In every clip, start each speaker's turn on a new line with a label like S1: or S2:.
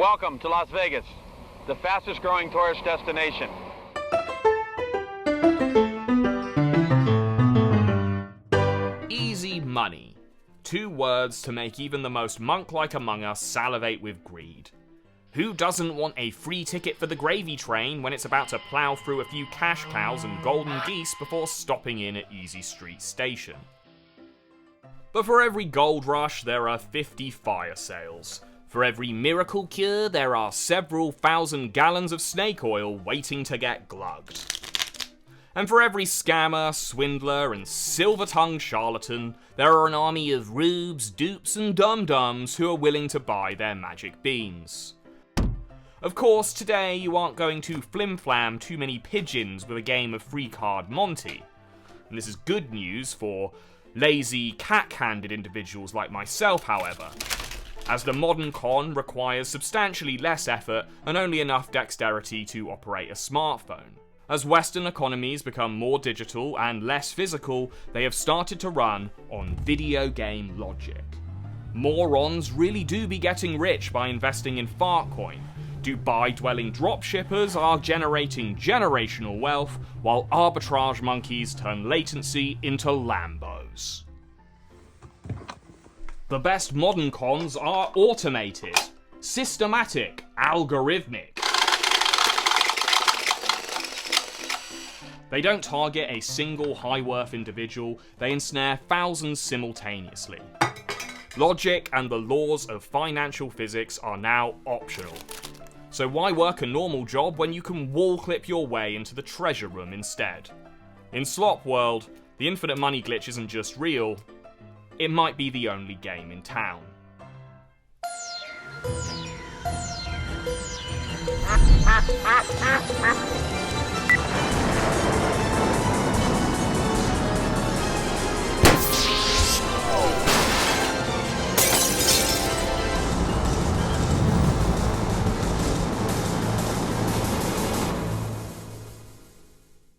S1: Welcome to Las Vegas, the fastest growing tourist destination.
S2: Easy money. 2 words to make even the most monk-like among us salivate with greed. Who doesn't want a free ticket for the gravy train when it's about to plough through a few cash cows and golden geese before stopping in at Easy Street Station? But for every gold rush, there are 50 fire sales. For every miracle cure, there are several thousand gallons of snake oil waiting to get glugged. And for every scammer, swindler, and silver-tongued charlatan, there are an army of rubes, dupes, and dum-dums who are willing to buy their magic beans. Of course, today you aren't going to flim-flam too many pigeons with a game of free card Monty. And this is good news for lazy, cack-handed individuals like myself, however, as the modern con requires substantially less effort and only enough dexterity to operate a smartphone. As Western economies become more digital and less physical, they have started to run on video game logic. Morons really do be getting rich by investing in Fartcoin. Dubai-dwelling dropshippers are generating generational wealth, while arbitrage monkeys turn latency into Lambos. The best modern cons are automated, systematic, algorithmic. They don't target a single high-worth individual, they ensnare thousands simultaneously. Logic and the laws of financial physics are now optional. So why work a normal job when you can wall clip your way into the treasure room instead? In Slop World, the infinite money glitch isn't just real, it might be the only game in town.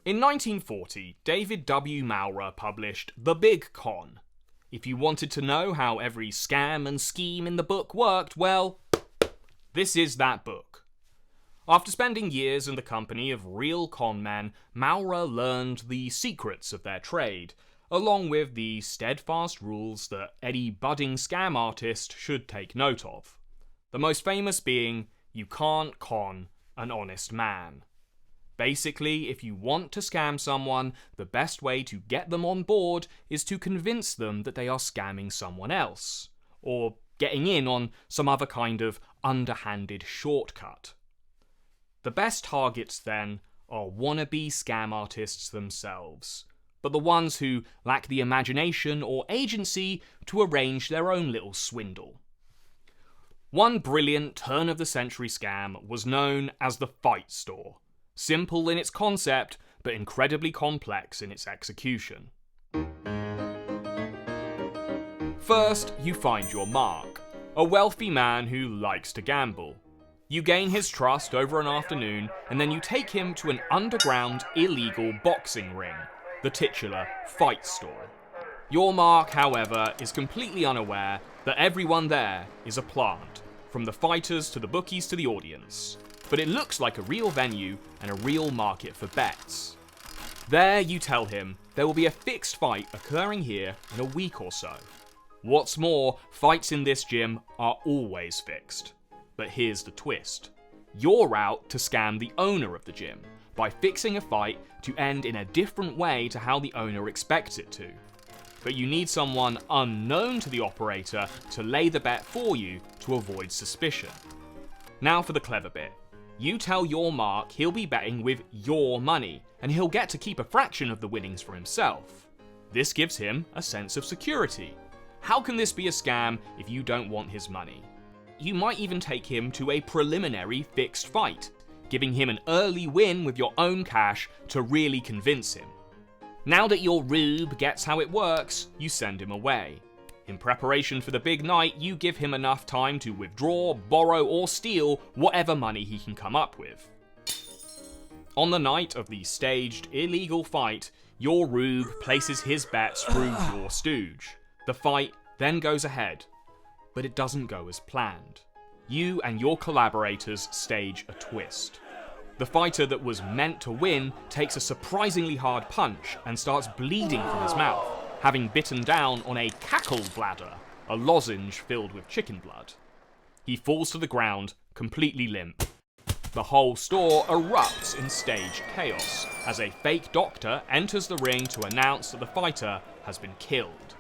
S2: In 1940, David W. Maurer published The Big Con. If you wanted to know how every scam and scheme in the book worked, well, this is that book. After spending years in the company of real con men, Maurer learned the secrets of their trade, along with the steadfast rules that any budding scam artist should take note of. The most famous being, you can't con an honest man. Basically, if you want to scam someone, the best way to get them on board is to convince them that they are scamming someone else, or getting in on some other kind of underhanded shortcut. The best targets, then, are wannabe scam artists themselves, but the ones who lack the imagination or agency to arrange their own little swindle. One brilliant turn-of-the-century scam was known as the Fight Store. Simple in its concept, but incredibly complex in its execution. First, you find your mark, a wealthy man who likes to gamble. You gain his trust over an afternoon, and then you take him to an underground, illegal boxing ring, the titular Fight Store. Your mark, however, is completely unaware that everyone there is a plant, from the fighters to the bookies to the audience. But it looks like a real venue and a real market for bets. There you tell him there will be a fixed fight occurring here in a week or so. What's more, fights in this gym are always fixed. But here's the twist. You're out to scam the owner of the gym by fixing a fight to end in a different way to how the owner expects it to. But you need someone unknown to the operator to lay the bet for you to avoid suspicion. Now for the clever bit. You tell your mark he'll be betting with your money, and he'll get to keep a fraction of the winnings for himself. This gives him a sense of security. How can this be a scam if you don't want his money? You might even take him to a preliminary fixed fight, giving him an early win with your own cash to really convince him. Now that your rube gets how it works, you send him away. In preparation for the big night, you give him enough time to withdraw, borrow, or steal whatever money he can come up with. On the night of the staged, illegal fight, your rube places his bets through your stooge. The fight then goes ahead, but it doesn't go as planned. you and your collaborators stage a twist. The fighter that was meant to win takes a surprisingly hard punch and starts bleeding from his mouth, having bitten down on a cackle bladder, a lozenge filled with chicken blood. He falls to the ground, completely limp. The whole store erupts in staged chaos as a fake doctor enters the ring to announce that the fighter has been killed.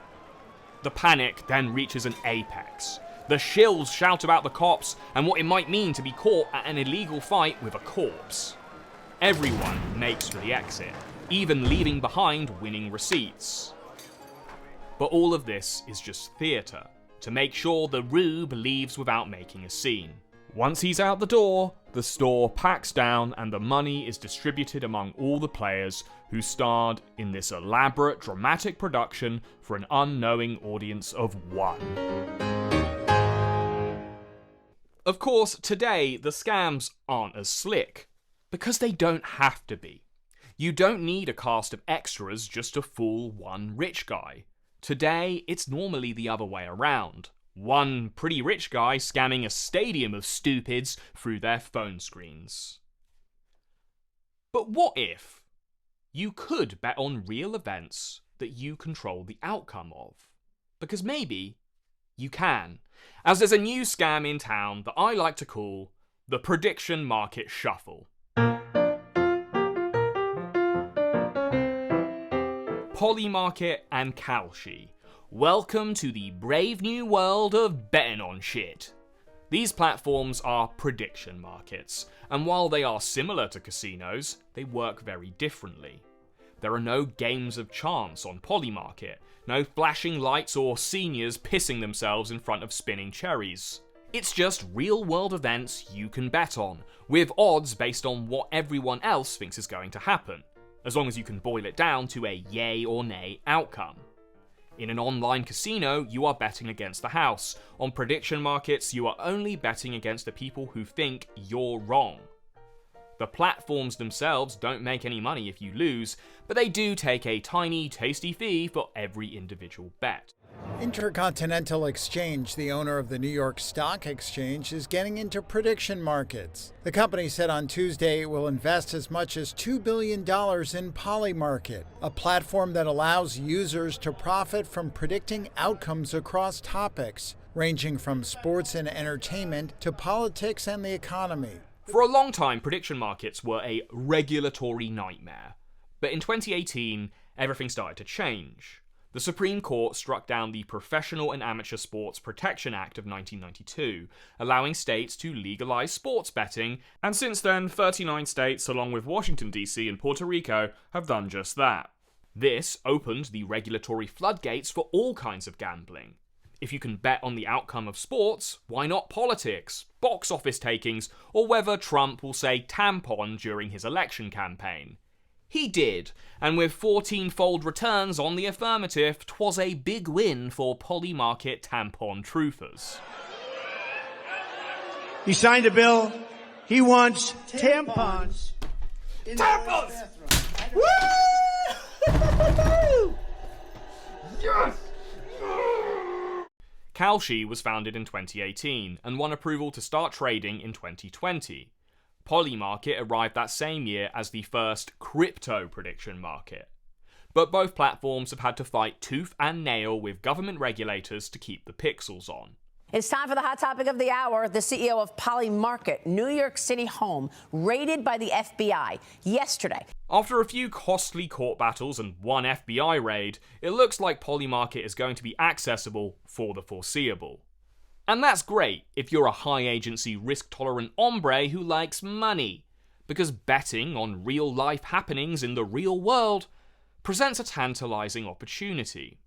S2: The panic then reaches an apex. The shills shout about the cops and what it might mean to be caught at an illegal fight with a corpse. Everyone makes for the exit, even leaving behind winning receipts. But all of this is just theatre, to make sure the rube leaves without making a scene. Once he's out the door, the store packs down and the money is distributed among all the players who starred in this elaborate dramatic production for an unknowing audience of one. Of course, today the scams aren't as slick, because they don't have to be. You don't need a cast of extras just to fool one rich guy. Today, it's normally the other way around. One pretty rich guy scamming a stadium of stupids through their phone screens. But what if you could bet on real events that you control the outcome of? Because maybe you can, as there's a new scam in town that I like to call the prediction market shuffle. Polymarket and Kalshi. Welcome to the brave new world of betting on shit. These platforms are prediction markets, and while they are similar to casinos, they work very differently. There are no games of chance on Polymarket, no flashing lights or seniors pissing themselves in front of spinning cherries. It's just real-world events you can bet on, with odds based on what everyone else thinks is going to happen, as long as you can boil it down to a yay or nay outcome. In an online casino, you are betting against the house. On prediction markets, you are only betting against the people who think you're wrong. The platforms themselves don't make any money if you lose, but they do take a tiny, tasty fee for every individual bet.
S3: Intercontinental Exchange, the owner of the New York Stock Exchange, is getting into prediction markets. The company said on Tuesday it will invest as much as $2 billion in Polymarket, a platform that allows users to profit from predicting outcomes across topics, ranging from sports and entertainment to politics and the economy.
S2: For a long time, prediction markets were a regulatory nightmare. But in 2018, everything started to change. The Supreme Court struck down the Professional and Amateur Sports Protection Act of 1992, allowing states to legalize sports betting, and since then, 39 states, along with Washington, D.C. and Puerto Rico, have done just that. This opened the regulatory floodgates for all kinds of gambling. If you can bet on the outcome of sports, why not politics, box office takings, or whether Trump will say tampon during his election campaign? He did, and with 14-fold returns on the affirmative, 'twas a big win for Polymarket tampon truthers.
S4: He signed a bill. He wants tampons.
S2: Tampons! Woo! Yes! Kalshi was founded in 2018 and won approval to start trading in 2020. Polymarket arrived that same year as the first crypto prediction market. But both platforms have had to fight tooth and nail with government regulators to keep the pixels on.
S5: It's time for the hot topic of the hour. The CEO of Polymarket, New York City home, raided by the FBI yesterday.
S2: After a few costly court battles and one FBI raid, it looks like Polymarket is going to be accessible for the foreseeable. And that's great if you're a high-agency, risk-tolerant hombre who likes money, because betting on real-life happenings in the real world presents a tantalizing opportunity.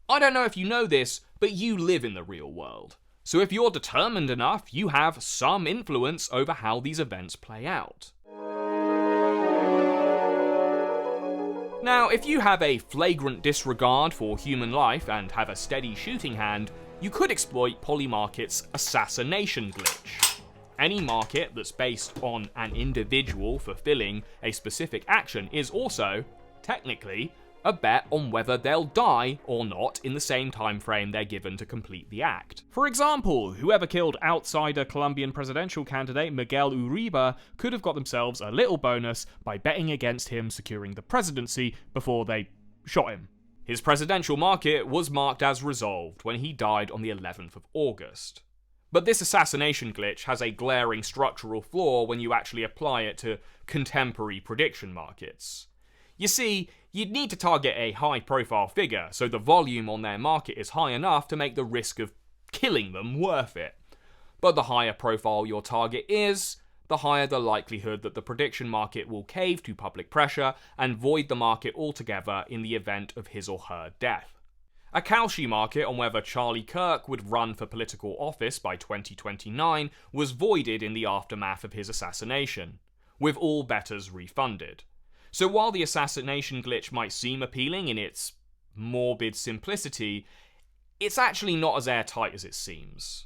S2: I don't know if you know this, but you live in the real world. So if you're determined enough, you have some influence over how these events play out. Now, if you have a flagrant disregard for human life and have a steady shooting hand, you could exploit Polymarket's assassination glitch. Any market that's based on an individual fulfilling a specific action is also, technically, a bet on whether they'll die or not in the same time frame they're given to complete the act. For example, whoever killed outsider Colombian presidential candidate Miguel Uribe could have got themselves a little bonus by betting against him securing the presidency before they shot him. His presidential market was marked as resolved when he died on the 11th of August. But this assassination glitch has a glaring structural flaw when you actually apply it to contemporary prediction markets. You see, you'd need to target a high-profile figure, so the volume on their market is high enough to make the risk of killing them worth it. But the higher profile your target is, the higher the likelihood that the prediction market will cave to public pressure and void the market altogether in the event of his or her death. A Kalshi market on whether Charlie Kirk would run for political office by 2029 was voided in the aftermath of his assassination, with all bettors refunded. So while the assassination glitch might seem appealing in its morbid simplicity, it's actually not as airtight as it seems.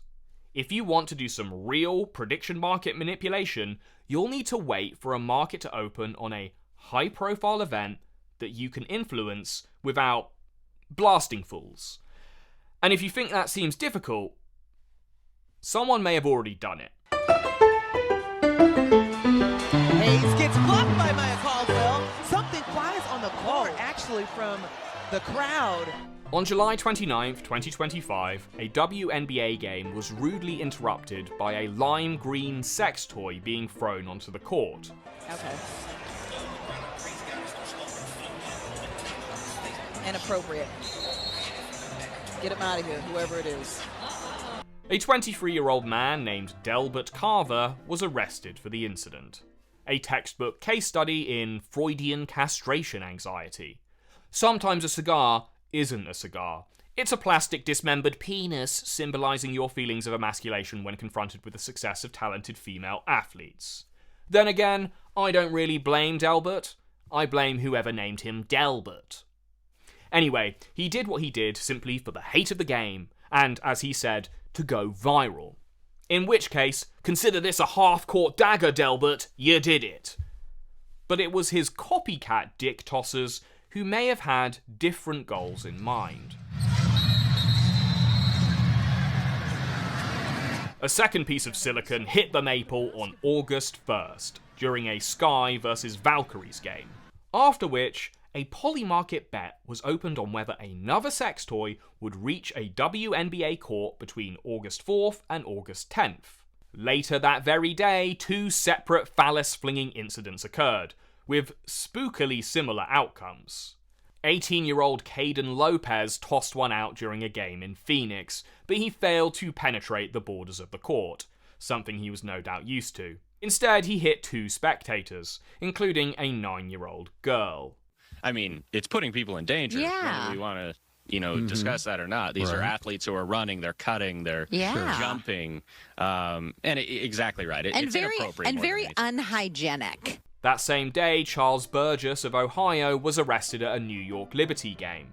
S2: If you want to do some real prediction market manipulation, you'll need to wait for a market to open on a high-profile event that you can influence without blasting fools. And if you think that seems difficult, someone may have already done it.
S6: Hayes gets blocked by Maya Caldwell. Something flies on the court, actually, from the crowd.
S2: On July 29th, 2025, a WNBA game was rudely interrupted by a lime green sex toy being thrown onto the court.
S6: Okay. Inappropriate. Get him out of here, whoever it is.
S2: A 23-year-old man named Delbert Carver was arrested for the incident. A textbook case study in Freudian castration anxiety. Sometimes a cigar isn't a cigar. It's a plastic dismembered penis symbolizing your feelings of emasculation when confronted with the success of talented female athletes. Then again, I don't really blame Delbert. I blame whoever named him Delbert. Anyway, he did what he did simply for the hate of the game, and, as he said, to go viral. In which case, consider this a half-court dagger, Delbert, you did it. But it was his copycat dick tossers who may have had different goals in mind. A second piece of silicon hit the maple on August 1st, during a Sky vs Valkyries game, after which a polymarket bet was opened on whether another sex toy would reach a WNBA court between August 4th and August 10th. Later that very day, two separate phallus-flinging incidents occurred, with spookily similar outcomes. 18-year-old Caden Lopez tossed one out during a game in Phoenix, but he failed to penetrate the borders of the court, something he was no doubt used to. Instead, he hit two spectators, including a 9-year-old girl.
S7: I mean, it's putting people in danger.
S8: Yeah.
S7: Whether we want to, discuss that or not. These are athletes who are running, they're cutting, they're jumping. Exactly right. It's inappropriate.
S8: And very unhygienic.
S2: That same day, Charles Burgess of Ohio was arrested at a New York Liberty game.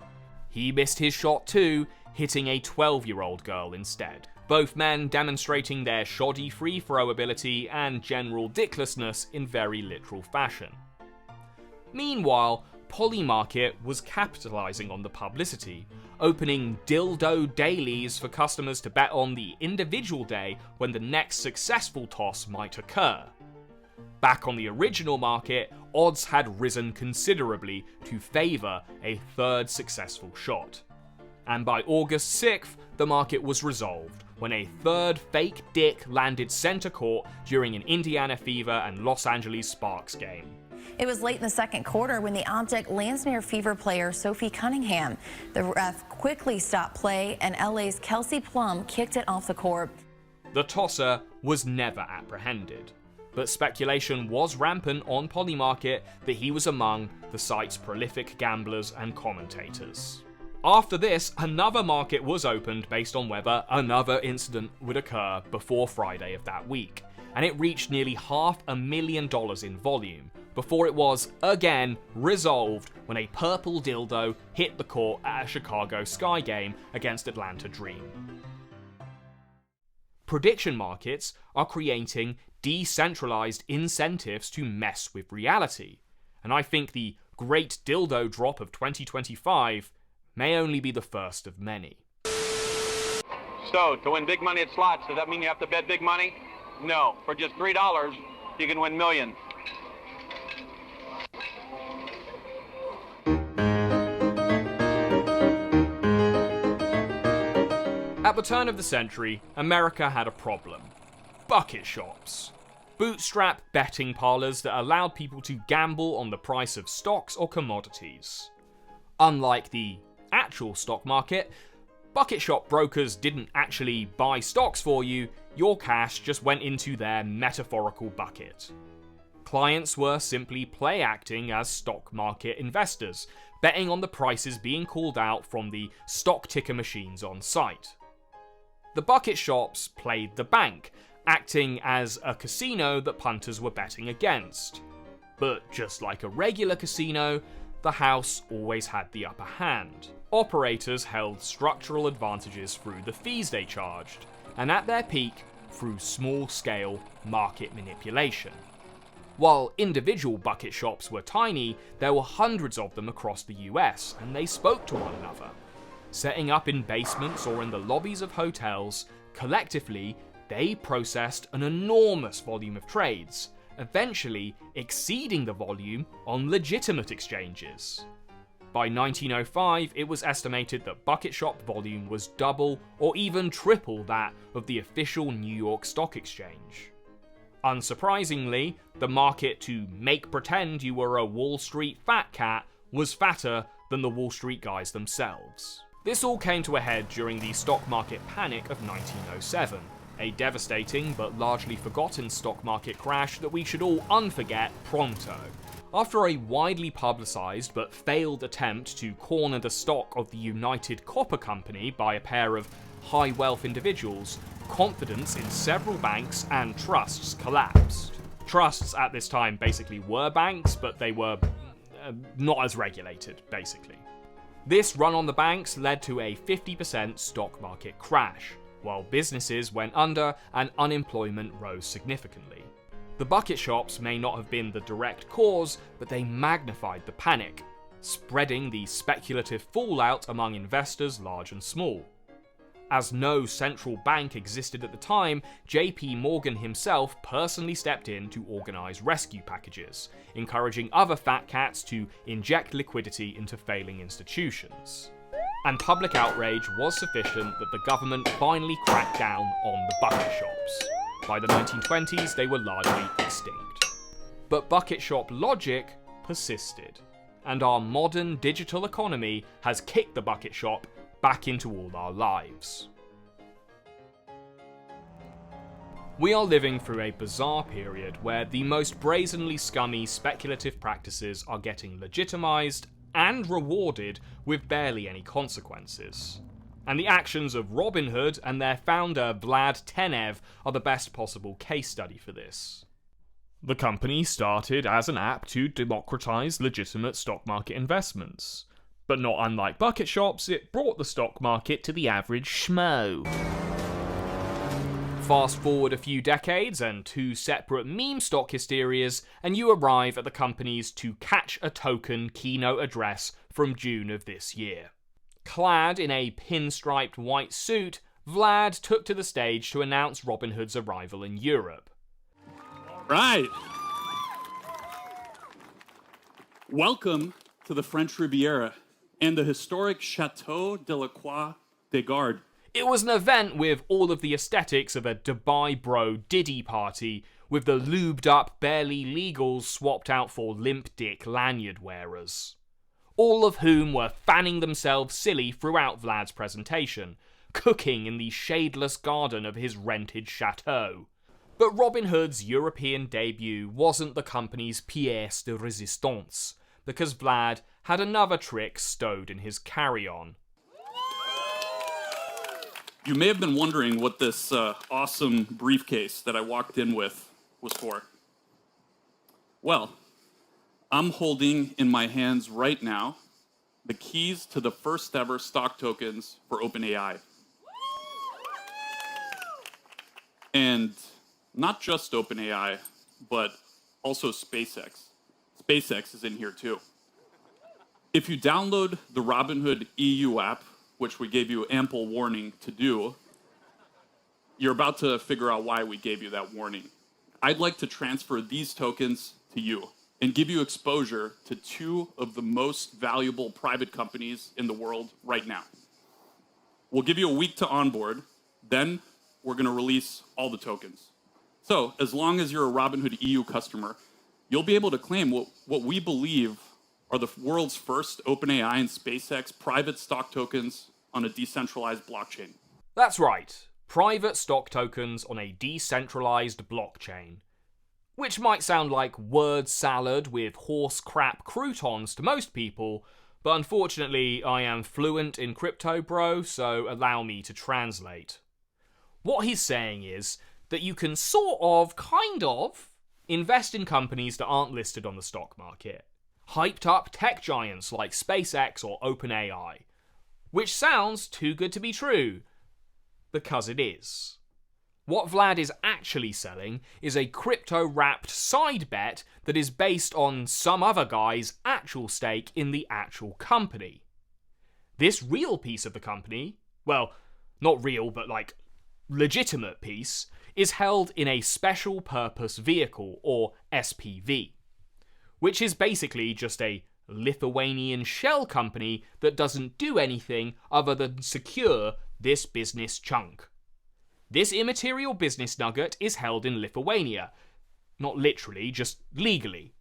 S2: He missed his shot too, hitting a 12-year-old girl instead. Both men demonstrating their shoddy free throw ability and general dicklessness in very literal fashion. Meanwhile, Polymarket was capitalizing on the publicity, opening dildo dailies for customers to bet on the individual day when the next successful toss might occur. Back on the original market, odds had risen considerably to favor a third successful shot. And by August 6th, the market was resolved when a third fake dick landed center court during an Indiana Fever and Los Angeles Sparks game.
S9: It was late in the second quarter when the object lands near Fever player Sophie Cunningham. The ref quickly stopped play and LA's Kelsey Plum kicked it off the court.
S2: The tosser was never apprehended, but speculation was rampant on Polymarket that he was among the site's prolific gamblers and commentators. After this, another market was opened based on whether another incident would occur before Friday of that week, and it reached nearly $500,000 in volume, before it was, again, resolved when a purple dildo hit the court at a Chicago Sky game against Atlanta Dream. Prediction markets are creating decentralized incentives to mess with reality, and I think the great dildo drop of 2025 may only be the first of many.
S1: So, to win big money at slots, does that mean you have to bet big money? No. For just $3, you can win millions.
S2: At the turn of the century, America had a problem. Bucket shops. Bootstrap betting parlors that allowed people to gamble on the price of stocks or commodities. Unlike the actual stock market, bucket shop brokers didn't actually buy stocks for you, your cash just went into their metaphorical bucket. Clients were simply play acting as stock market investors, betting on the prices being called out from the stock ticker machines on site. The bucket shops played the bank, acting as a casino that punters were betting against. But just like a regular casino, the house always had the upper hand. Operators held structural advantages through the fees they charged, and at their peak, through small-scale market manipulation. While individual bucket shops were tiny, there were hundreds of them across the US, and they spoke to one another. Setting up in basements or in the lobbies of hotels, collectively, they processed an enormous volume of trades, eventually exceeding the volume on legitimate exchanges. By 1905, it was estimated that bucket shop volume was double or even triple that of the official New York Stock Exchange. Unsurprisingly, the market to make pretend you were a Wall Street fat cat was fatter than the Wall Street guys themselves. This all came to a head during the stock market panic of 1907, a devastating but largely forgotten stock market crash that we should all unforget pronto. After a widely publicised but failed attempt to corner the stock of the United Copper Company by a pair of high-wealth individuals, confidence in several banks and trusts collapsed. Trusts at this time basically were banks, but they were not as regulated, basically. This run on the banks led to a 50% stock market crash, while businesses went under and unemployment rose significantly. The bucket shops may not have been the direct cause, but they magnified the panic, spreading the speculative fallout among investors large and small. As no central bank existed at the time, JP Morgan himself personally stepped in to organise rescue packages, encouraging other fat cats to inject liquidity into failing institutions. And public outrage was sufficient that the government finally cracked down on the bucket shops. By the 1920s, they were largely extinct. But bucket shop logic persisted, and our modern digital economy has kicked the bucket shop back into all our lives. We are living through a bizarre period where the most brazenly scummy speculative practices are getting legitimized and rewarded with barely any consequences. And the actions of Robinhood and their founder Vlad Tenev are the best possible case study for this. The company started as an app to democratize legitimate stock market investments. But not unlike bucket shops, it brought the stock market to the average schmo. Fast forward a few decades and two separate meme stock hysterias, and you arrive at the company's to catch a token keynote address from June of this year. Clad in a pinstriped white suit, Vlad took to the stage to announce Robinhood's arrival in Europe.
S10: Right. Welcome to the French Riviera and the historic Chateau de la Croix des Gardes.
S2: It was an event with all of the aesthetics of a Dubai bro Diddy party, with the lubed up barely legals swapped out for limp dick lanyard wearers. All of whom were fanning themselves silly throughout Vlad's presentation, cooking in the shadeless garden of his rented chateau. But Robinhood's European debut wasn't the company's pièce de résistance, because Vlad had another trick stowed in his carry-on.
S10: You may have been wondering what this awesome briefcase that I walked in with was for. Well, I'm holding in my hands right now the keys to the first ever stock tokens for OpenAI. And not just OpenAI, but also SpaceX. SpaceX is in here too. If you download the Robinhood EU app, which we gave you ample warning to do, you're about to figure out why we gave you that warning. I'd like to transfer these tokens to you and give you exposure to two of the most valuable private companies in the world right now. We'll give you a week to onboard, then we're going to release all the tokens. So as long as you're a Robinhood EU customer, you'll be able to claim what we believe are the world's first OpenAI and SpaceX private stock tokens on a decentralized blockchain.
S2: That's right, private stock tokens on a decentralized blockchain. Which might sound like word salad with horse crap croutons to most people, but unfortunately I am fluent in crypto, bro, so allow me to translate. What he's saying is that you can kind of, invest in companies that aren't listed on the stock market. Hyped up tech giants like SpaceX or OpenAI. Which sounds too good to be true. Because it is. What Vlad is actually selling is a crypto-wrapped side bet that is based on some other guy's actual stake in the actual company. This real piece of the company, well, not real, but like legitimate piece, is held in a special purpose vehicle, or SPV, which is basically just a Lithuanian shell company that doesn't do anything other than secure this business chunk. This immaterial business nugget is held in Lithuania. Not literally, just legally.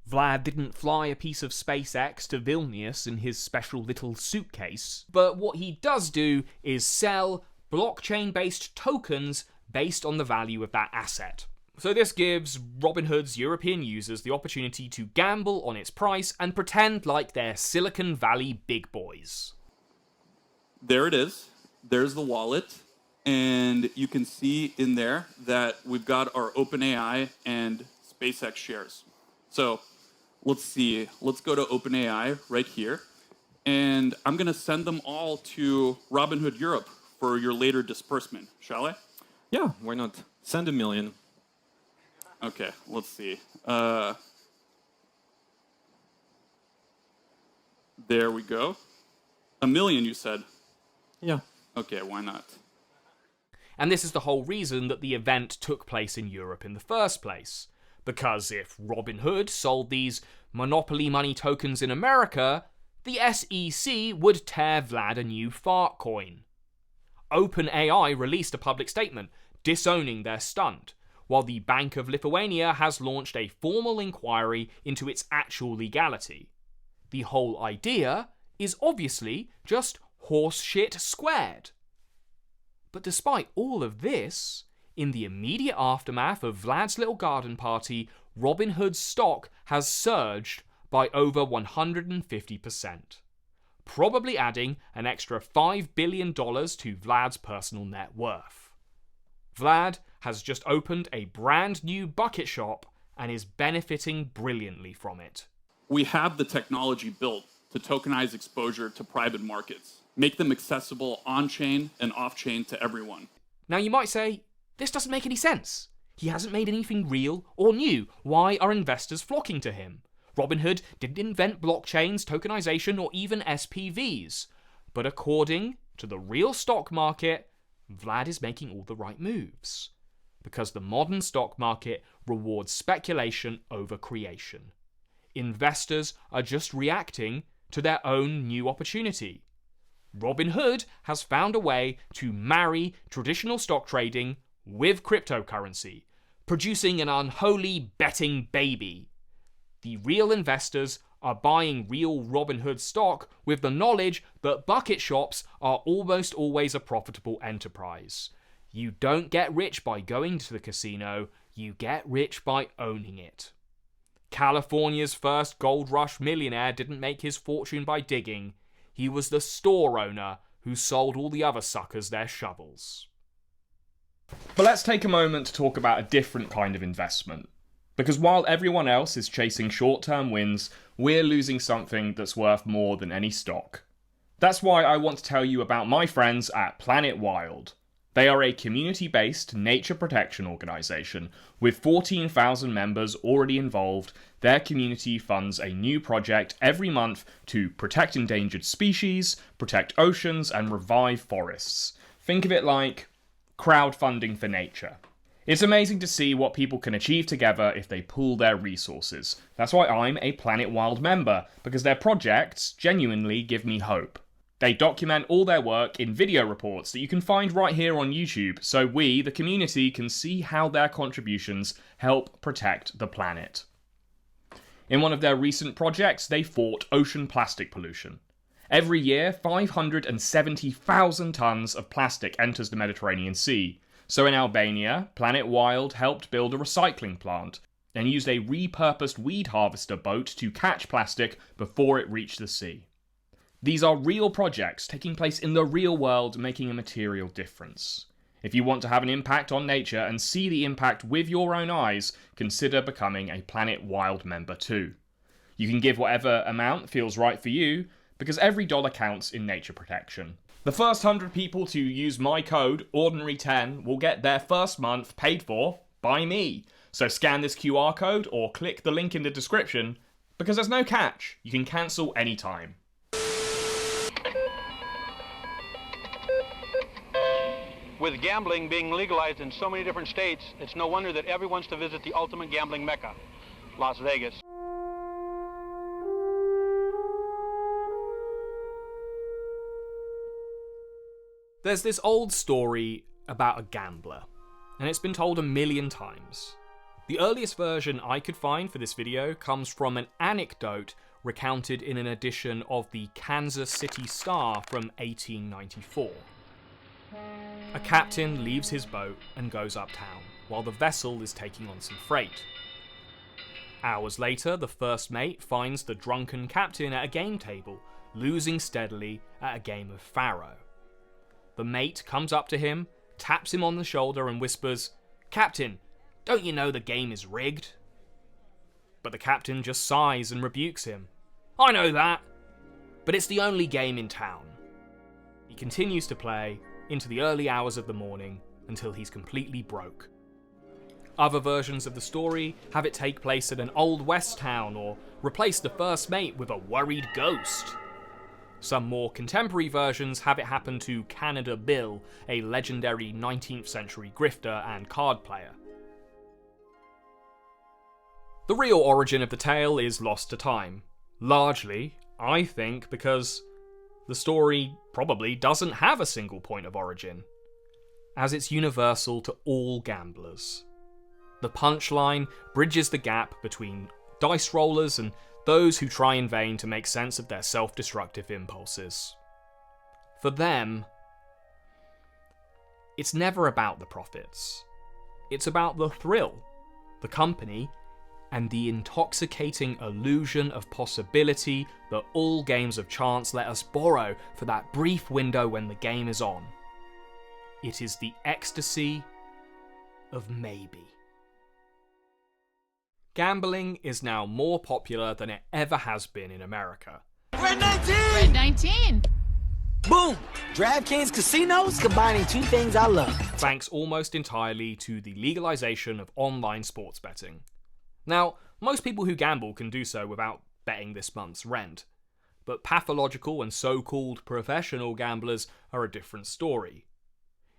S2: Vlad didn't fly a piece of SpaceX to Vilnius in his special little suitcase, but what he does do is sell blockchain-based tokens based on the value of that asset. So this gives Robinhood's European users the opportunity to gamble on its price and pretend like they're Silicon Valley big boys.
S10: There it is. There's the wallet. And you can see in there that we've got our OpenAI and SpaceX shares. So let's see. Let's go to OpenAI right here. And I'm going to send them all to Robinhood Europe for your later disbursement. Shall I?
S11: Yeah, why not? Send $1 million.
S10: Okay, let's see. There we go. $1 million, you said?
S11: Yeah.
S10: Okay, why not?
S2: And this is the whole reason that the event took place in Europe in the first place. Because if Robinhood sold these monopoly money tokens in America, the SEC would tear Vlad a new fart coin. OpenAI released a public statement disowning their stunt, while the Bank of Lithuania has launched a formal inquiry into its actual legality. The whole idea is obviously just horse shit squared. But despite all of this, in the immediate aftermath of Vlad's little garden party, Robinhood's stock has surged by over 150%, probably adding an extra $5 billion to Vlad's personal net worth. Vlad has just opened a brand new bucket shop and is benefiting brilliantly from it.
S10: We have the technology built to tokenize exposure to private markets, make them accessible on-chain and off-chain to everyone.
S2: Now you might say, this doesn't make any sense. He hasn't made anything real or new. Why are investors flocking to him? Robinhood didn't invent blockchains, tokenization, or even SPVs. But according to the real stock market, Vlad is making all the right moves. Because the modern stock market rewards speculation over creation. Investors are just reacting to their own new opportunity. Robinhood has found a way to marry traditional stock trading with cryptocurrency, producing an unholy betting baby. The real investors are buying real Robinhood stock with the knowledge that bucket shops are almost always a profitable enterprise. You don't get rich by going to the casino, you get rich by owning it. California's first gold rush millionaire didn't make his fortune by digging. He was the store owner who sold all the other suckers their shovels.
S12: But let's take a moment to talk about a different kind of investment. Because while everyone else is chasing short-term wins, we're losing something that's worth more than any stock. That's why I want to tell you about my friends at Planet Wild. They are a community-based nature protection organisation. With 14,000 members already involved, their community funds a new project every month to protect endangered species, protect oceans, and revive forests. Think of it like crowdfunding for nature. It's amazing to see what people can achieve together if they pool their resources. That's why I'm a Planet Wild member, because their projects genuinely give me hope. They document all their work in video reports that you can find right here on YouTube, so we, the community, can see how their contributions help protect the planet. In one of their recent projects, they fought ocean plastic pollution. Every year, 570,000 tons of plastic enters the Mediterranean Sea. So in Albania, Planet Wild helped build a recycling plant and used a repurposed weed harvester boat to catch plastic before it reached the sea. These are real projects taking place in the real world, making a material difference. If you want to have an impact on nature and see the impact with your own eyes, consider becoming a Planet Wild member too. You can give whatever amount feels right for you, because every dollar counts in nature protection. The first 100 people to use my code, Ordinary10, will get their first month paid for by me. So scan this QR code or click the link in the description, because there's no catch. You can cancel anytime.
S1: With gambling being legalized in so many different states, it's no wonder that everyone wants to visit the ultimate gambling mecca, Las Vegas.
S2: There's this old story about a gambler, and it's been told a million times. The earliest version I could find for this video comes from an anecdote recounted in an edition of the Kansas City Star from 1894. A captain leaves his boat and goes uptown, while the vessel is taking on some freight. Hours later, the first mate finds the drunken captain at a game table, losing steadily at a game of faro. The mate comes up to him, taps him on the shoulder and whispers, "Captain, don't you know the game is rigged?" But the captain just sighs and rebukes him. "I know that, but it's the only game in town." He continues to play into the early hours of the morning until he's completely broke. Other versions of the story have it take place at an Old West town or replace the first mate with a worried ghost. Some more contemporary versions have it happen to Canada Bill, a legendary 19th century grifter and card player. The real origin of the tale is lost to time. Largely, I think, because the story probably doesn't have a single point of origin, as it's universal to all gamblers. The punchline bridges the gap between dice rollers and those who try in vain to make sense of their self-destructive impulses. For them, it's never about the profits. It's about the thrill, the company, and the intoxicating illusion of possibility that all games of chance let us borrow for that brief window when the game is on. It is the ecstasy of maybe. Gambling is now more popular than it ever has been in America.
S13: Red 19! Red 19! Boom! DraftKings casinos combining two things I love.
S2: Thanks almost entirely to the legalization of online sports betting. Now, most people who gamble can do so without betting this month's rent. But pathological and so-called professional gamblers are a different story.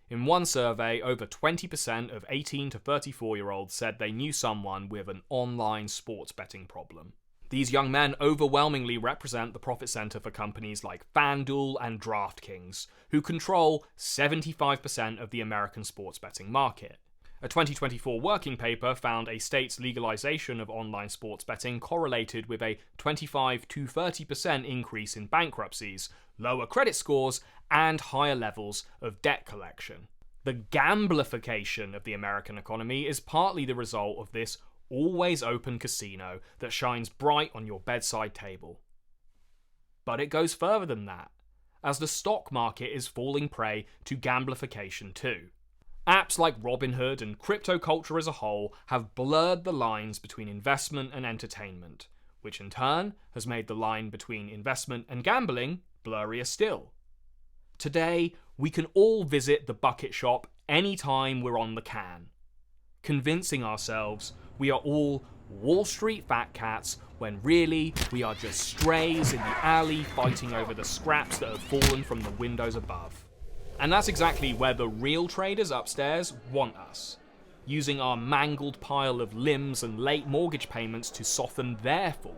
S2: In one survey, over 20% of 18 to 34-year-olds said they knew someone with an online sports betting problem. These young men overwhelmingly represent the profit center for companies like FanDuel and DraftKings, who control 75% of the American sports betting market. A 2024 working paper found a state's legalization of online sports betting correlated with a 25 to 30% increase in bankruptcies, lower credit scores, and higher levels of debt collection. The gamblification of the American economy is partly the result of this always open casino that shines bright on your bedside table. But it goes further than that, as the stock market is falling prey to gamblification too. Apps like Robinhood and crypto culture as a whole have blurred the lines between investment and entertainment, which in turn has made the line between investment and gambling blurrier still. Today, we can all visit the bucket shop anytime we're on the can, convincing ourselves we are all Wall Street fat cats when really we are just strays in the alley fighting over the scraps that have fallen from the windows above. And that's exactly where the real traders upstairs want us, using our mangled pile of limbs and late mortgage payments to soften their fall.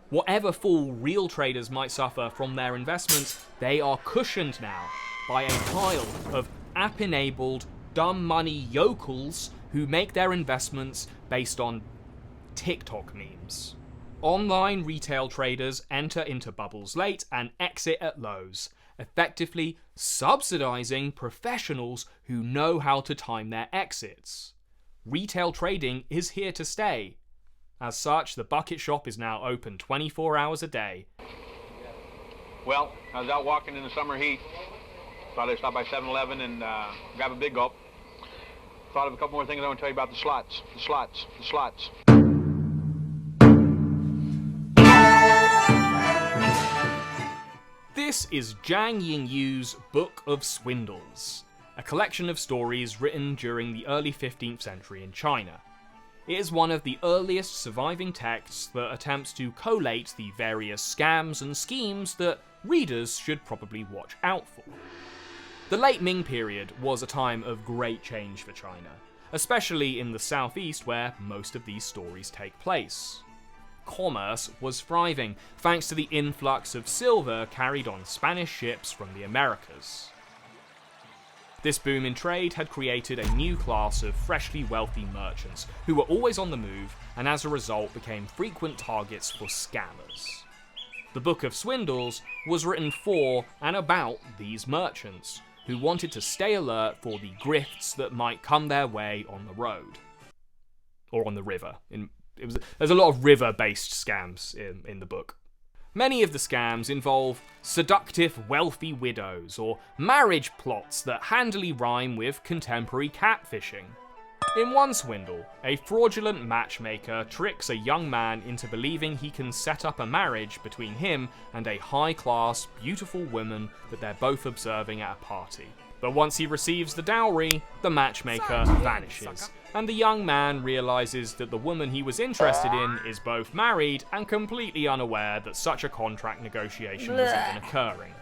S2: Whatever fall real traders might suffer from their investments, they are cushioned now by a pile of app-enabled, dumb money yokels who make their investments based on TikTok memes. Online retail traders enter into bubbles late and exit at lows, effectively subsidizing professionals who know how to time their exits. Retail trading is here to stay. As such, the bucket shop is now open 24 hours a day.
S1: Well, I was out walking in the summer heat. Thought I'd stop by 7-Eleven and grab a big gulp. Thought of a couple more things I want to tell you about the slots.
S2: This is Zhang Yingyu's Book of Swindles, a collection of stories written during the early 15th century in China. It is one of the earliest surviving texts that attempts to collate the various scams and schemes that readers should probably watch out for. The late Ming period was a time of great change for China, especially in the southeast where most of these stories take place. Commerce was thriving thanks to the influx of silver carried on Spanish ships from the Americas. This boom in trade had created a new class of freshly wealthy merchants who were always on the move and as a result became frequent targets for scammers. The Book of Swindles was written for and about these merchants who wanted to stay alert for the grifts that might come their way on the road. Or on the river. There's a lot of river-based scams in the book. Many of the scams involve seductive wealthy widows or marriage plots that handily rhyme with contemporary catfishing. In one swindle, a fraudulent matchmaker tricks a young man into believing he can set up a marriage between him and a high-class, beautiful woman that they're both observing at a party. But once he receives the dowry, the matchmaker vanishes, and the young man realizes that the woman he was interested in is both married and completely unaware that such a contract negotiation was even occurring.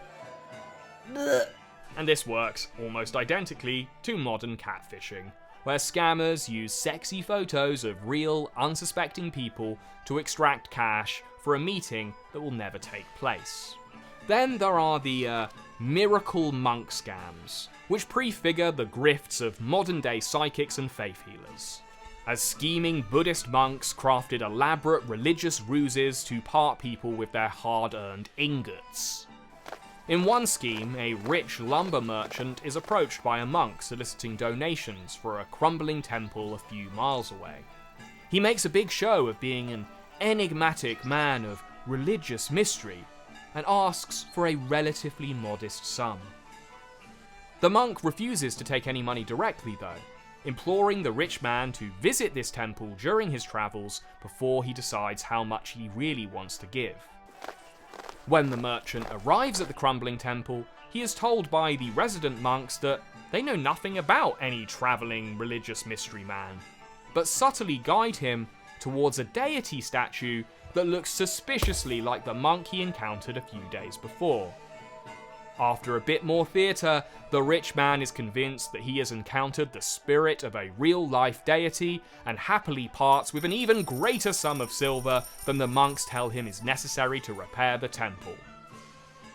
S2: And this works almost identically to modern catfishing, where scammers use sexy photos of real, unsuspecting people to extract cash for a meeting that will never take place. Then there are the miracle monk scams, which prefigure the grifts of modern-day psychics and faith healers, as scheming Buddhist monks crafted elaborate religious ruses to part people with their hard-earned ingots. In one scheme, a rich lumber merchant is approached by a monk soliciting donations for a crumbling temple a few miles away. He makes a big show of being an enigmatic man of religious mystery, and asks for a relatively modest sum. The monk refuses to take any money directly though, imploring the rich man to visit this temple during his travels before he decides how much he really wants to give. When the merchant arrives at the crumbling temple, he is told by the resident monks that they know nothing about any travelling religious mystery man, but subtly guide him towards a deity statue that looks suspiciously like the monk he encountered a few days before. After a bit more theatre, the rich man is convinced that he has encountered the spirit of a real-life deity and happily parts with an even greater sum of silver than the monks tell him is necessary to repair the temple.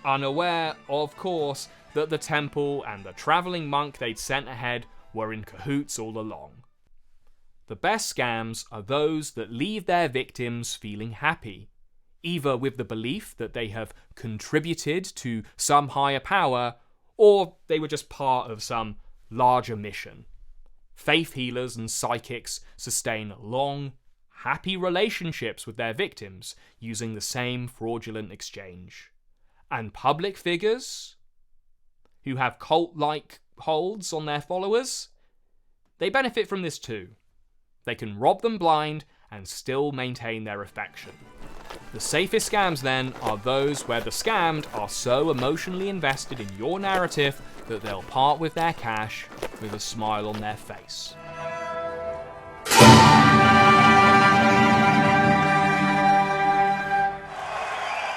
S2: Unaware, of course, that the temple and the travelling monk they'd sent ahead were in cahoots all along. The best scams are those that leave their victims feeling happy, either with the belief that they have contributed to some higher power, or they were just part of some larger mission. Faith healers and psychics sustain long, happy relationships with their victims using the same fraudulent exchange. And public figures who have cult-like holds on their followers, they benefit from this too. They can rob them blind and still maintain their affection. The safest scams, then, are those where the scammed are so emotionally invested in your narrative that they'll part with their cash with a smile on their face.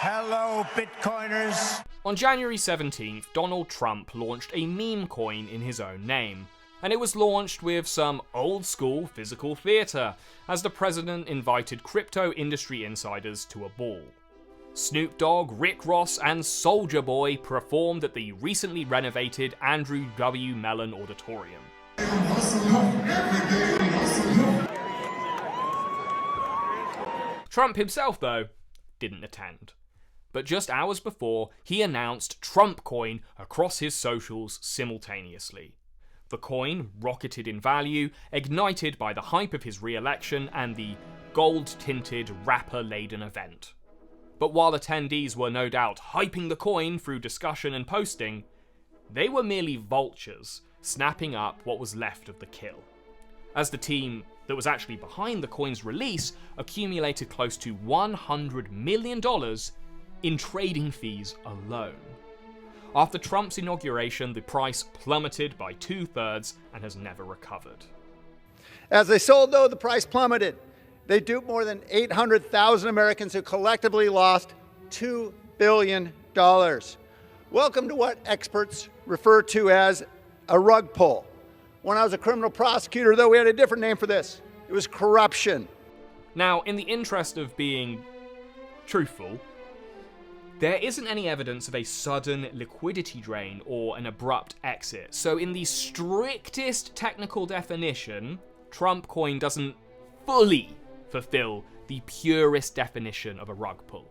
S4: Hello, Bitcoiners.
S2: On January 17th, Donald Trump launched a meme coin in his own name, and it was launched with some old-school physical theatre, as the president invited crypto industry insiders to a ball. Snoop Dogg, Rick Ross, and Soulja Boy performed at the recently renovated Andrew W. Mellon Auditorium. Trump himself, though, didn't attend. But just hours before, he announced Trump Coin across his socials simultaneously. The coin rocketed in value, ignited by the hype of his re-election and the gold-tinted, rapper-laden event. But while attendees were no doubt hyping the coin through discussion and posting, they were merely vultures, snapping up what was left of the kill. As the team that was actually behind the coin's release accumulated close to $100 million in trading fees alone. After Trump's inauguration, the price plummeted by 2/3 and has never recovered.
S4: As they sold, though, the price plummeted. They duped more than 800,000 Americans who collectively lost $2 billion. Welcome to what experts refer to as a rug pull. When I was a criminal prosecutor, though, we had a different name for this. It was corruption.
S2: Now, in the interest of being truthful, there isn't any evidence of a sudden liquidity drain or an abrupt exit. So in the strictest technical definition, Trump coin doesn't fully fulfill the purest definition of a rug pull.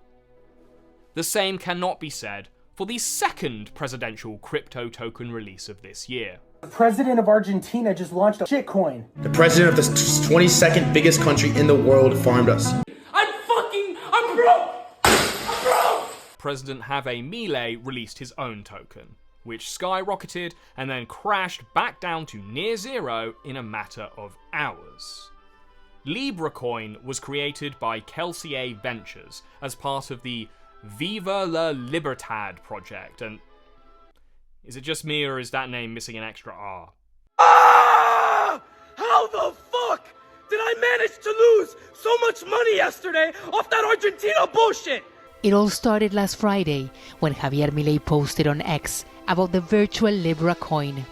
S2: The same cannot be said for the second presidential crypto token release of this year.
S14: The president of Argentina just launched a shitcoin.
S15: The president of the 22nd biggest country in the world farmed us.
S14: I'm broke!
S2: President Javier Milei released his own token, which skyrocketed and then crashed back down to near zero in a matter of hours. Libra coin was created by Kelsier Ventures as part of the Viva la Libertad project, and is it just me or is that name missing an extra R?
S14: Ah! How the fuck did I manage to lose so much money yesterday off that Argentina bullshit?
S16: It all started last Friday when Javier Milei posted on X about the virtual Libra coin,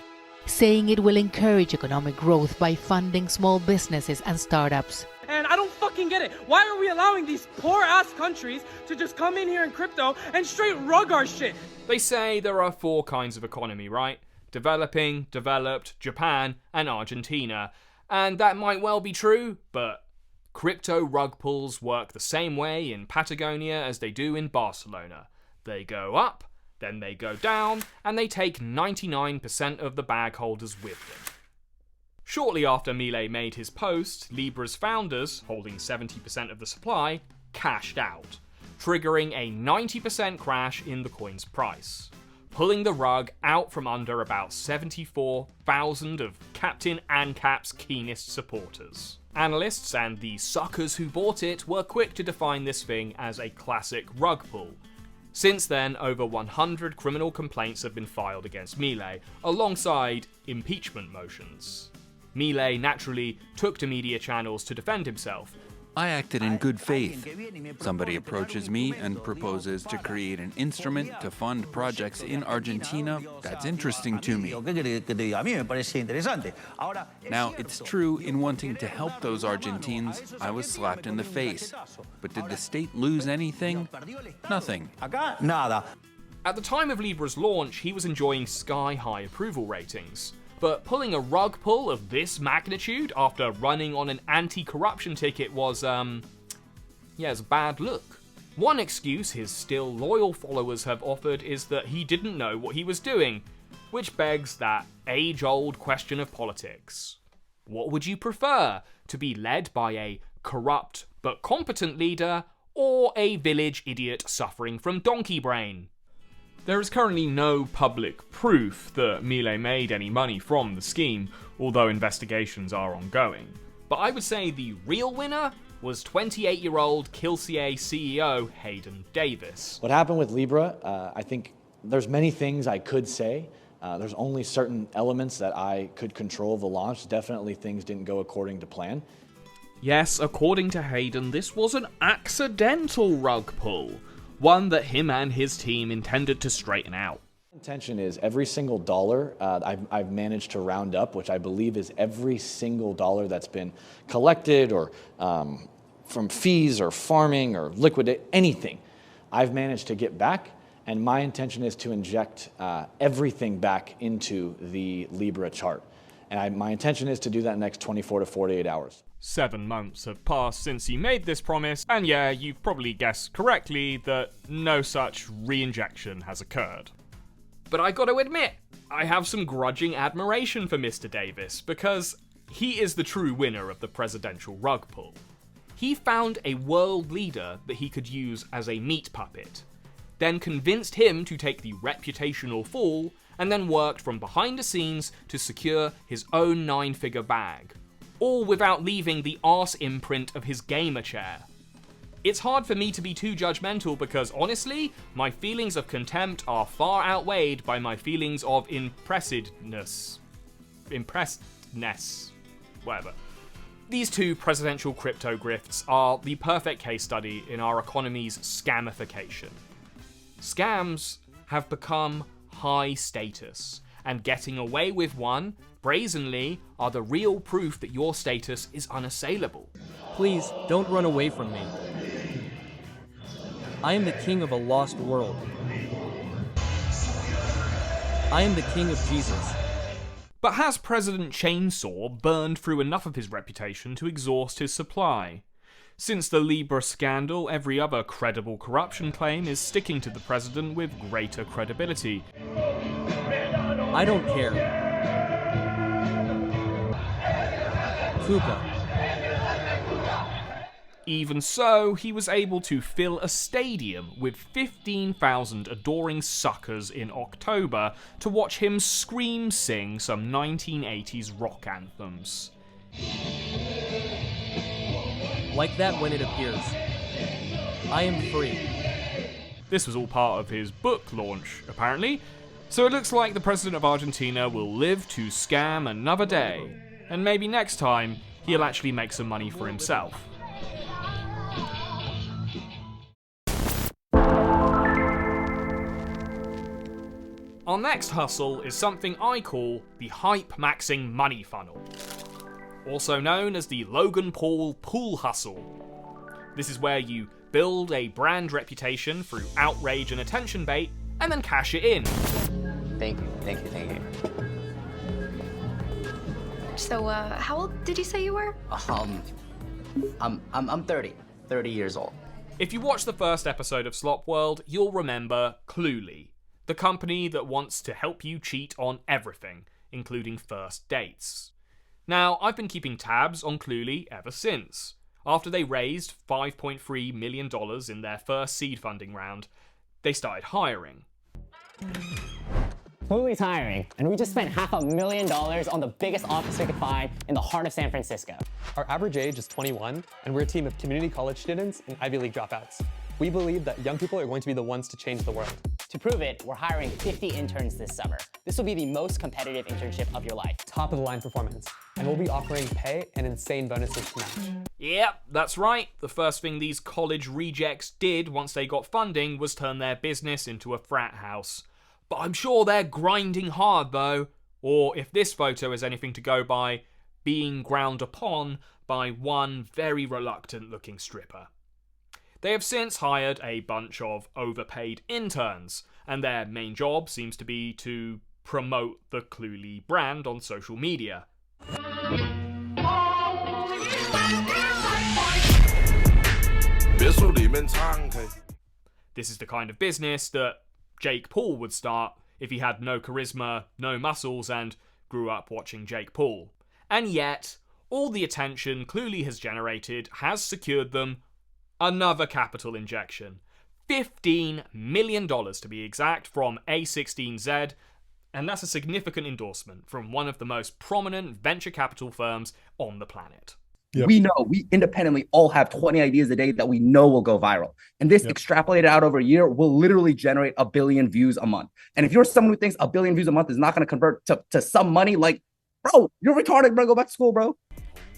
S16: saying it will encourage economic growth by funding small businesses and startups.
S14: And I don't fucking get it. Why are we allowing these poor-ass countries to just come in here in crypto and straight rug our shit?
S2: They say there are 4 kinds of economy, right? Developing, developed, Japan, and Argentina. And that might well be true, but crypto rug pulls work the same way in Patagonia as they do in Barcelona. They go up, then they go down, and they take 99% of the bag holders with them. Shortly after Milei made his post, Libra's founders, holding 70% of the supply, cashed out, triggering a 90% crash in the coin's price, pulling the rug out from under about 74,000 of Captain ANCAP's keenest supporters. Analysts and the suckers who bought it were quick to define this thing as a classic rug pull. Since then, over 100 criminal complaints have been filed against Milei, alongside impeachment motions. Milei naturally took to media channels to defend himself.
S17: I acted in good faith. Somebody approaches me and proposes to create an instrument to fund projects in Argentina. That's interesting to me. Now, it's true, in wanting to help those Argentines, I was slapped in the face. But did the state lose anything? Nothing.
S2: At the time of Libra's launch, he was enjoying sky-high approval ratings. But pulling a rug pull of this magnitude after running on an anti-corruption ticket was, it's a bad look. One excuse his still loyal followers have offered is that he didn't know what he was doing, which begs that age-old question of politics. What would you prefer, to be led by a corrupt but competent leader, or a village idiot suffering from donkey brain? There is currently no public proof that Milei made any money from the scheme, although investigations are ongoing. But I would say the real winner was 28-year-old Kilsier CEO Hayden Davis.
S18: What happened with Libra, I think there's many things I could say. There's only certain elements that I could control the launch. Definitely things didn't go according to plan.
S2: Yes, according to Hayden, this was an accidental rug pull, one that him and his team intended to straighten out.
S18: Intention is every single dollar I've managed to round up, which I believe is every single dollar that's been collected or from fees or farming or liquidate, anything, I've managed to get back. And my intention is to inject everything back into the Libra chart. And my intention is to do that in the next 24 to 48 hours.
S2: 7 months have passed since he made this promise, and yeah, you've probably guessed correctly that no such re-injection has occurred. But I gotta admit, I have some grudging admiration for Mr. Davis, because he is the true winner of the presidential rug pull. He found a world leader that he could use as a meat puppet, then convinced him to take the reputational fall, and then worked from behind the scenes to secure his own 9-figure bag, all without leaving the arse imprint of his gamer chair. It's hard for me to be too judgmental because, honestly, my feelings of contempt are far outweighed by my feelings of impressedness, whatever. These two presidential crypto grifts are the perfect case study in our economy's scamification. Scams have become high status, and getting away with one brazenly are the real proof that your status is unassailable.
S19: Please, don't run away from me. I am the king of a lost world. I am the king of Jesus.
S2: But has President Chainsaw burned through enough of his reputation to exhaust his supply? Since the Libra scandal, every other credible corruption claim is sticking to the president with greater credibility.
S19: I don't care. Fuka.
S2: Even so, he was able to fill a stadium with 15,000 adoring suckers in October to watch him scream sing some 1980s rock anthems.
S19: Like that when it appears. I am free.
S2: This was all part of his book launch, apparently, so it looks like the president of Argentina will live to scam another day, and maybe next time he'll actually make some money for himself. Our next hustle is something I call the Hypemaxxing money funnel, also known as the Logan Paul pool hustle. This is where you build a brand reputation through outrage and attention bait, and then cash it in.
S20: Thank you.
S9: So, how old did you say you were?
S20: I'm 30 years old.
S2: If you watch the first episode of Slop World, you'll remember Cluely, the company that wants to help you cheat on everything, including first dates. Now, I've been keeping tabs on Cluely ever since. After they raised $5.3 million in their first seed funding round, they started hiring.
S21: Cluely's hiring, and we just spent $500,000 on the biggest office we could find in the heart of San Francisco.
S22: Our average age is 21, and we're a team of community college students and Ivy League dropouts. We believe that young people are going to be the ones to change the world.
S21: To prove it, we're hiring 50 interns this summer. This will be the most competitive internship of your life.
S22: Top of the line performance. And we'll be offering pay and insane bonuses to match.
S2: Yep, that's right. The first thing these college rejects did once they got funding was turn their business into a frat house. But I'm sure they're grinding hard though, or if this photo is anything to go by, being ground upon by one very reluctant looking stripper. They have since hired a bunch of overpaid interns, and their main job seems to be to promote the Cluely brand on social media. This is the kind of business that Jake Paul would start if he had no charisma, no muscles, and grew up watching Jake Paul. And yet, all the attention Cluely has generated has secured them another capital injection. $15 million to be exact from A16Z, and that's a significant endorsement from one of the most prominent venture capital firms on the planet.
S3: Yep. We independently all have 20 ideas a day that we know will go viral. And this extrapolated out over a year will literally generate 1 billion views a month. And if you're someone who thinks 1 billion views a month is not going to convert to some money, like, bro, you're retarded, bro. Go back to school, bro.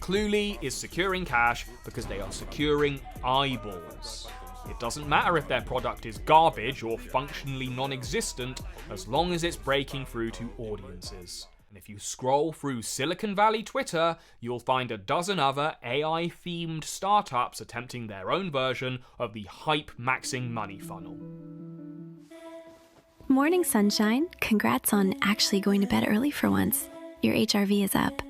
S2: Cluely is securing cash because they are securing eyeballs. It doesn't matter if their product is garbage or functionally non-existent, as long as it's breaking through to audiences. And if you scroll through Silicon Valley Twitter, you'll find a dozen other AI-themed startups attempting their own version of the Hypemaxxing money funnel.
S5: Morning, sunshine. Congrats on actually going to bed early for once. Your HRV is up.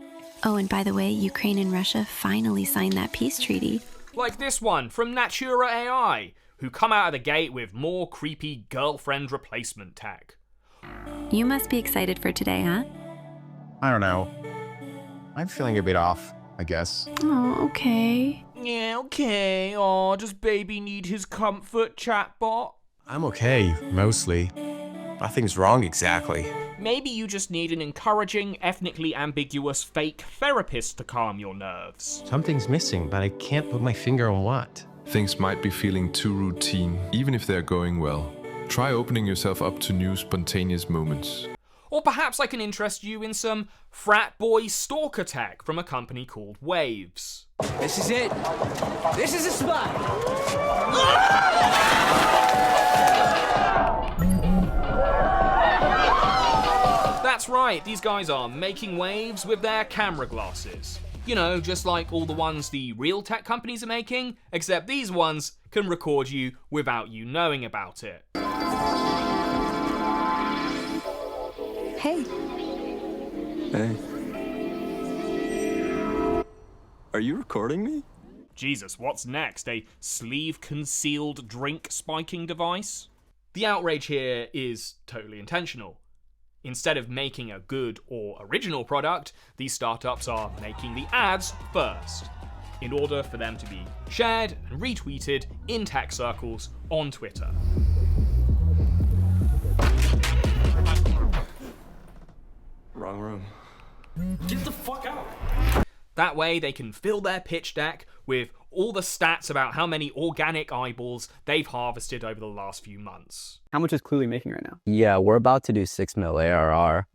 S5: Oh, and by the way, Ukraine and Russia finally signed that peace treaty.
S2: Like this one from Natura AI, who come out of the gate with more creepy girlfriend replacement tech.
S5: You must be excited for today, huh?
S23: I don't know. I'm feeling a bit off, I guess.
S5: Oh, okay.
S2: Yeah, okay. Aw, does baby need his comfort, chatbot?
S23: I'm okay, mostly. Nothing's wrong exactly.
S2: Maybe you just need an encouraging, ethnically ambiguous fake therapist to calm your nerves.
S23: Something's missing, but I can't put my finger on what.
S24: Things might be feeling too routine, even if they're going well. Try opening yourself up to new, spontaneous moments.
S2: Or perhaps I can interest you in some frat boy stalker tech from a company called Waves.
S13: This is it. This is the spot.
S2: That's right, these guys are making waves with their camera glasses. You know, just like all the ones the real tech companies are making, except these ones can record you without you knowing about it.
S5: Hey.
S25: Hey. Are you recording me?
S2: Jesus, what's next? A sleeve-concealed drink spiking device? The outrage here is totally intentional. Instead of making a good or original product, these startups are making the ads first, in order for them to be shared and retweeted in tech circles on Twitter.
S25: Wrong room.
S14: Get the fuck out!
S2: That way they can fill their pitch deck with all the stats about how many organic eyeballs they've harvested over the last few months.
S26: How much is Cluely making right now?
S20: Yeah, we're about to do 6 mil ARR.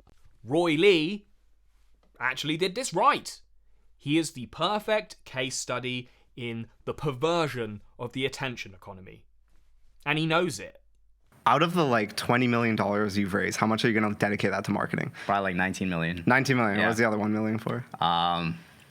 S2: Roy Lee actually did this right. He is the perfect case study in the perversion of the attention economy. And he knows it.
S27: Out of the $20 million you've raised, how much are you going to dedicate that to marketing?
S20: Probably 19 million.
S27: 19 million.
S20: Yeah.
S27: What was the other 1 million for?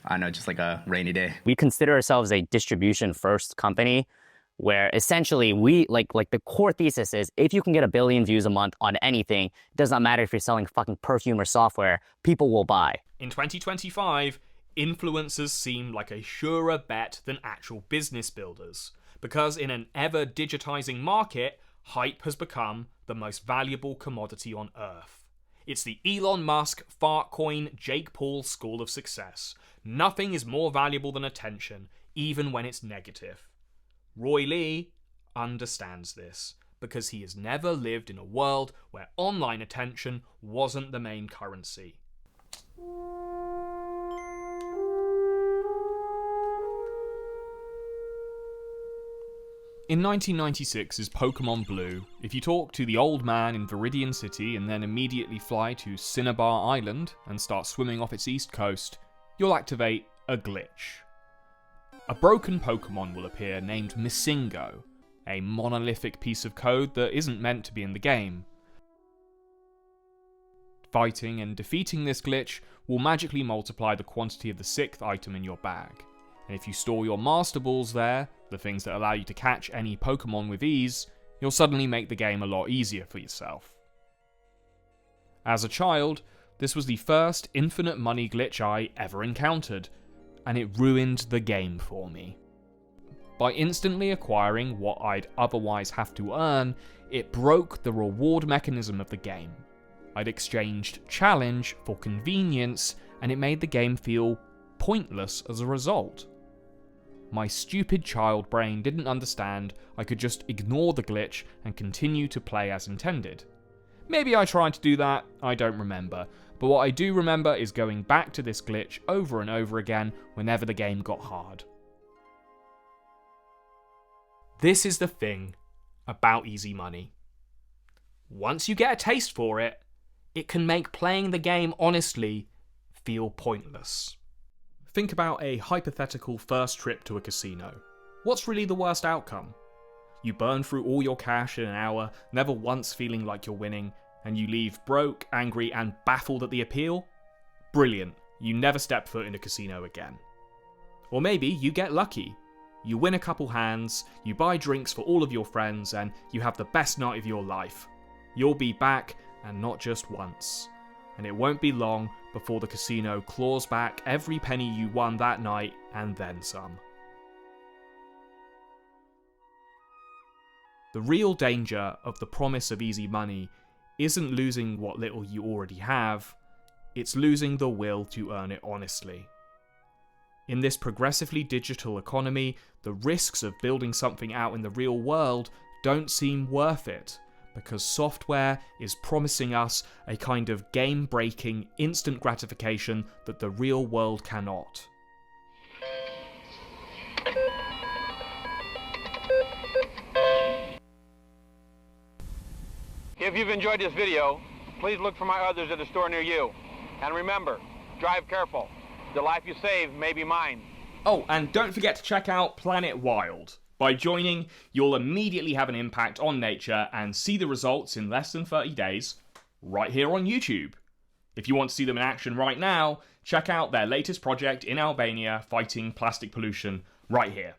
S20: I know, just like a rainy day. We consider ourselves a distribution first company where essentially we like the core thesis is if you can get 1 billion views a month on anything, it does not matter if you're selling fucking perfume or software, people will buy.
S2: In 2025, influencers seem like a surer bet than actual business builders, because in an ever digitizing market, hype has become the most valuable commodity on earth. It's the Elon Musk, Fartcoin, Jake Paul school of success. Nothing is more valuable than attention, even when it's negative. Roy Lee understands this, because he has never lived in a world where online attention wasn't the main currency. In 1996's Pokemon Blue, if you talk to the old man in Viridian City and then immediately fly to Cinnabar Island and start swimming off its east coast, you'll activate a glitch. A broken Pokemon will appear named Missingo, a monolithic piece of code that isn't meant to be in the game. Fighting and defeating this glitch will magically multiply the quantity of the 6th item in your bag. And if you store your Master Balls there, the things that allow you to catch any Pokemon with ease, you'll suddenly make the game a lot easier for yourself. As a child, this was the first infinite money glitch I ever encountered, and it ruined the game for me. By instantly acquiring what I'd otherwise have to earn, it broke the reward mechanism of the game. I'd exchanged challenge for convenience, and it made the game feel pointless as a result. My stupid child brain didn't understand I could just ignore the glitch and continue to play as intended. Maybe I tried to do that, I don't remember, but what I do remember is going back to this glitch over and over again whenever the game got hard. This is the thing about easy money. Once you get a taste for it, it can make playing the game honestly feel pointless. Think about a hypothetical first trip to a casino. What's really the worst outcome? You burn through all your cash in an hour, never once feeling like you're winning, and you leave broke, angry, and baffled at the appeal? Brilliant. You never step foot in a casino again. Or maybe you get lucky. You win a couple hands, you buy drinks for all of your friends, and you have the best night of your life. You'll be back, and not just once. And it won't be long before the casino claws back every penny you won that night, and then some. The real danger of the promise of easy money isn't losing what little you already have, it's losing the will to earn it honestly. In this progressively digital economy, the risks of building something out in the real world don't seem worth it, because software is promising us a kind of game-breaking instant gratification that the real world cannot.
S1: If you've enjoyed this video, please look for my others at a store near you. And remember, drive careful. The life you save may be mine.
S2: Oh, and don't forget to check out Planet Wild. By joining, you'll immediately have an impact on nature and see the results in less than 30 days, right here on YouTube. If you want to see them in action right now, check out their latest project in Albania fighting plastic pollution right here.